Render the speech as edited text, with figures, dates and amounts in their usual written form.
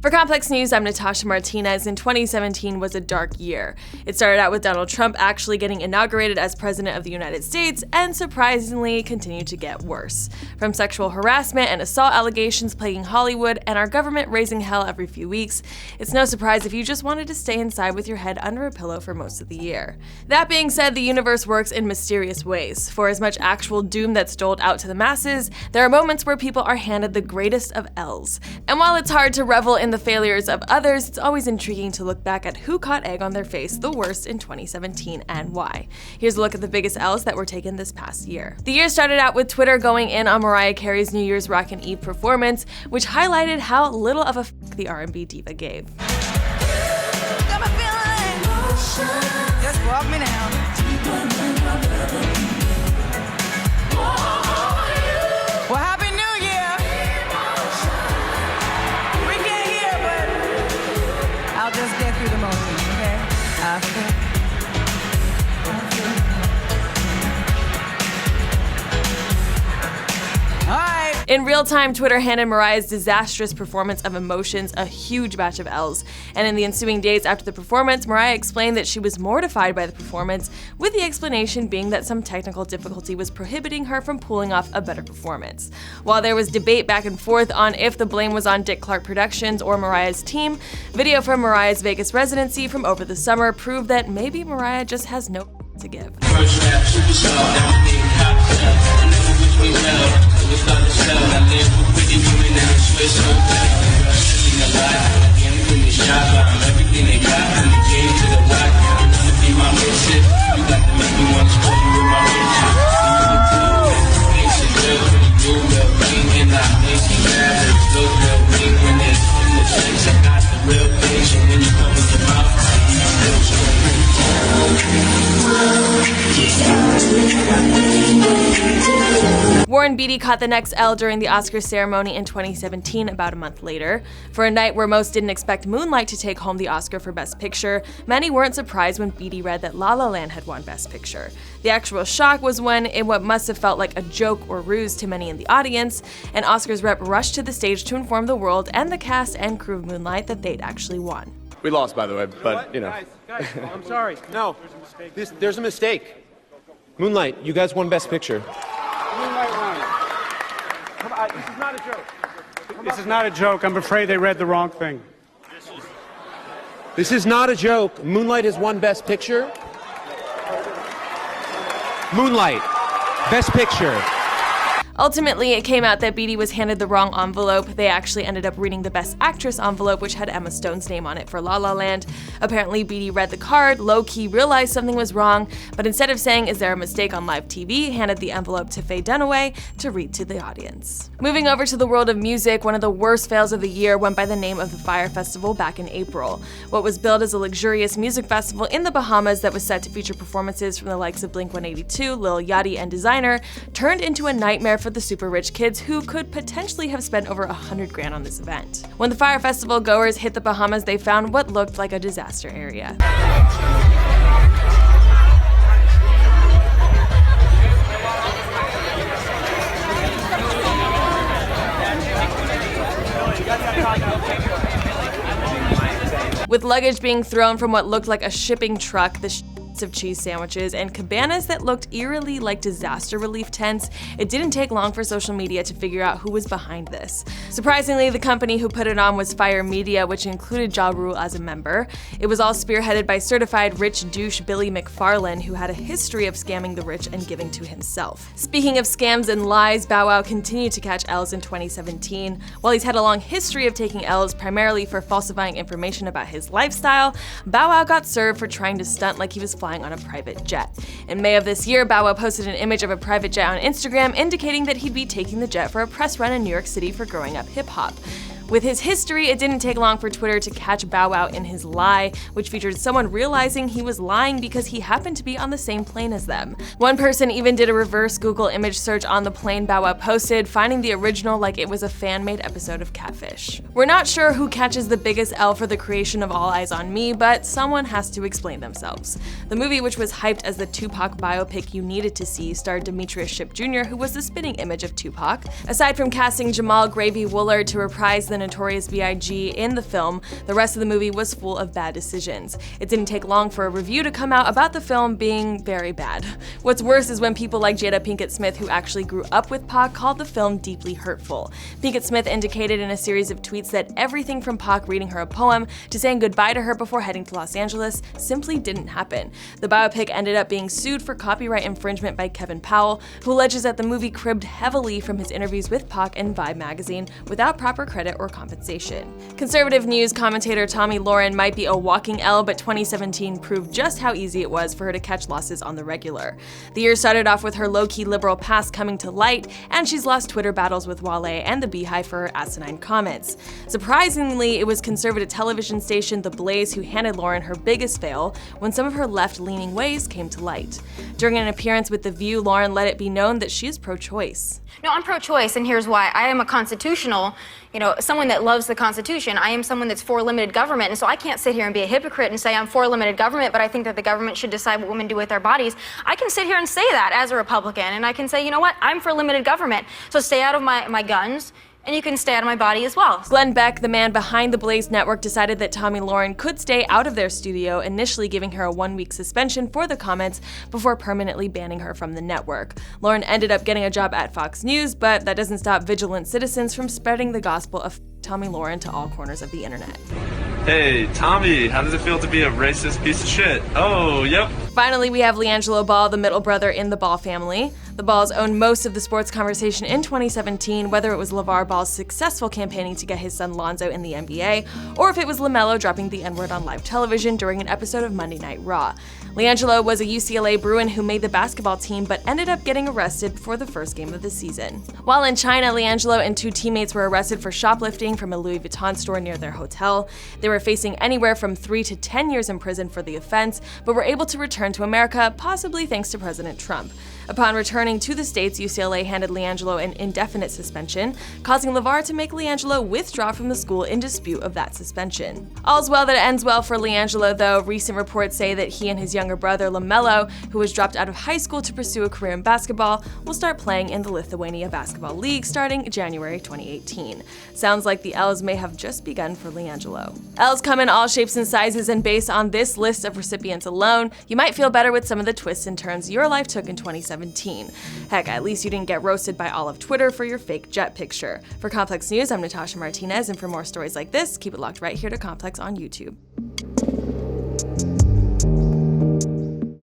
For Complex News, I'm Natasha Martinez, and 2017 was a dark year. It started out with Donald Trump actually getting inaugurated as President of the United States, and surprisingly continued to get worse. From sexual harassment and assault allegations plaguing Hollywood, and our government raising hell every few weeks, it's no surprise if you just wanted to stay inside with your head under a pillow for most of the year. That being said, the universe works in mysterious ways. For as much actual doom that's doled out to the masses, there are moments where people are handed the greatest of L's. And while it's hard to revel in the failures of others, it's always intriguing to look back at who caught egg on their face the worst in 2017 and why. Here's a look at the biggest L's that were taken this past year. The year started out with Twitter going in on Mariah Carey's New Year's Rockin' Eve performance, which highlighted how little of a f*** the R&B diva gave. Just walk me down. Well, Happy New Year! We can't hear, but I'll just get through the motions, okay? Alright. In real time, Twitter handed Mariah's disastrous performance of Emotions a huge batch of L's, and in the ensuing days after the performance, Mariah explained that she was mortified by the performance, with the explanation being that some technical difficulty was prohibiting her from pulling off a better performance. While there was debate back and forth on if the blame was on Dick Clark Productions or Mariah's team, video from Mariah's Vegas residency from over the summer proved that maybe Mariah just has no to give. Warren Beatty caught the next L during the Oscars ceremony in 2017, about a month later. For a night where most didn't expect Moonlight to take home the Oscar for Best Picture, many weren't surprised when Beatty read that La La Land had won Best Picture. The actual shock was when, in what must have felt like a joke or ruse to many in the audience, an Oscars rep rushed to the stage to inform the world and the cast and crew of Moonlight that they'd actually won. We lost, by the way, but, you know. Guys, I'm sorry. No, there's a mistake. Moonlight, you guys won Best Picture. Moonlight won. Come on, this is not a joke. This is not a joke. I'm afraid they read the wrong thing. This is not a joke. Moonlight has won Best Picture. Moonlight, Best Picture. Ultimately, it came out that Beatty was handed the wrong envelope. They actually ended up reading the Best Actress envelope, which had Emma Stone's name on it for La La Land. Apparently, Beatty read the card, low-key realized something was wrong, but instead of saying, "Is there a mistake on live TV?" handed the envelope to Faye Dunaway to read to the audience. Moving over to the world of music, one of the worst fails of the year went by the name of the Fyre Festival back in April. What was billed as a luxurious music festival in the Bahamas that was set to feature performances from the likes of Blink-182, Lil Yachty, and Designer turned into a nightmare for the super rich kids who could potentially have spent over $100,000 on this event. When the Fyre Festival goers hit the Bahamas, they found what looked like a disaster area. With luggage being thrown from what looked like a shipping truck, the of cheese sandwiches, and cabanas that looked eerily like disaster relief tents, it didn't take long for social media to figure out who was behind this. Surprisingly, the company who put it on was Fire Media, which included Ja Rule as a member. It was all spearheaded by certified rich douche Billy McFarlane, who had a history of scamming the rich and giving to himself. Speaking of scams and lies, Bow Wow continued to catch L's in 2017. While he's had a long history of taking L's primarily for falsifying information about his lifestyle, Bow Wow got served for trying to stunt like he was flying on a private jet. In May of this year, Bow Wow posted an image of a private jet on Instagram indicating that he'd be taking the jet for a press run in New York City for growing up hip-hop. With his history, it didn't take long for Twitter to catch Bow Wow in his lie, which featured someone realizing he was lying because he happened to be on the same plane as them. One person even did a reverse Google image search on the plane Bow Wow posted, finding the original like it was a fan-made episode of Catfish. We're not sure who catches the biggest L for the creation of All Eyes on Me, but someone has to explain themselves. The movie, which was hyped as the Tupac biopic you needed to see, starred Demetrius Shipp Jr., who was the spitting image of Tupac. Aside from casting Jamal Gravy Wooler to reprise the the Notorious B.I.G. in the film, the rest of the movie was full of bad decisions. It didn't take long for a review to come out about the film being very bad. What's worse is when people like Jada Pinkett Smith, who actually grew up with Pac, called the film deeply hurtful. Pinkett Smith indicated in a series of tweets that everything from Pac reading her a poem to saying goodbye to her before heading to Los Angeles simply didn't happen. The biopic ended up being sued for copyright infringement by Kevin Powell, who alleges that the movie cribbed heavily from his interviews with Pac and Vibe magazine without proper credit or compensation. Conservative news commentator Tomi Lahren might be a walking L, but 2017 proved just how easy it was for her to catch losses on the regular. The year started off with her low-key liberal past coming to light, and she's lost Twitter battles with Wale and the Beehive for her asinine comments. Surprisingly, it was conservative television station The Blaze who handed Lahren her biggest fail when some of her left-leaning ways came to light. During an appearance with The View, Lahren let it be known that she is pro-choice. No, I'm pro-choice, and here's why. I am a constitutional, someone that loves the Constitution. I am someone that's for limited government, and so I can't sit here and be a hypocrite and say I'm for limited government, but I think that the government should decide what women do with their bodies. I can sit here and say that as a Republican, and I can say, you know what, I'm for limited government, so stay out of my guns, and you can stay out of my body as well. Glenn Beck, the man behind the Blaze Network, decided that Tomi Lahren could stay out of their studio, initially giving her a 1-week suspension for the comments before permanently banning her from the network. Lahren ended up getting a job at Fox News, but that doesn't stop vigilant citizens from spreading the gospel of Tomi Lahren to all corners of the internet. Hey, Tommy, how does it feel to be a racist piece of shit? Oh, yep. Finally, we have LiAngelo Ball, the middle brother in the Ball family. The Balls owned most of the sports conversation in 2017, whether it was LeVar Ball's successful campaigning to get his son Lonzo in the NBA, or if it was LaMelo dropping the N-word on live television during an episode of Monday Night Raw. LiAngelo was a UCLA Bruin who made the basketball team but ended up getting arrested before the first game of the season. While in China, LiAngelo and 2 teammates were arrested for shoplifting from a Louis Vuitton store near their hotel. They were facing anywhere from 3 to 10 years in prison for the offense, but were able to return to America, possibly thanks to President Trump. Upon returning to the States, UCLA handed LiAngelo an indefinite suspension, causing LeVar to make LiAngelo withdraw from the school in dispute of that suspension. All's well that ends well for LiAngelo, though. Recent reports say that he and his younger brother LaMelo, who was dropped out of high school to pursue a career in basketball, will start playing in the Lithuania Basketball League starting January 2018. Sounds like the L's may have just begun for LiAngelo. L's come in all shapes and sizes, and based on this list of recipients alone, you might feel better with some of the twists and turns your life took in 2017. Heck, at least you didn't get roasted by all of Twitter for your fake jet picture. For Complex News, I'm Natasha Martinez, and for more stories like this, keep it locked right here to Complex on YouTube.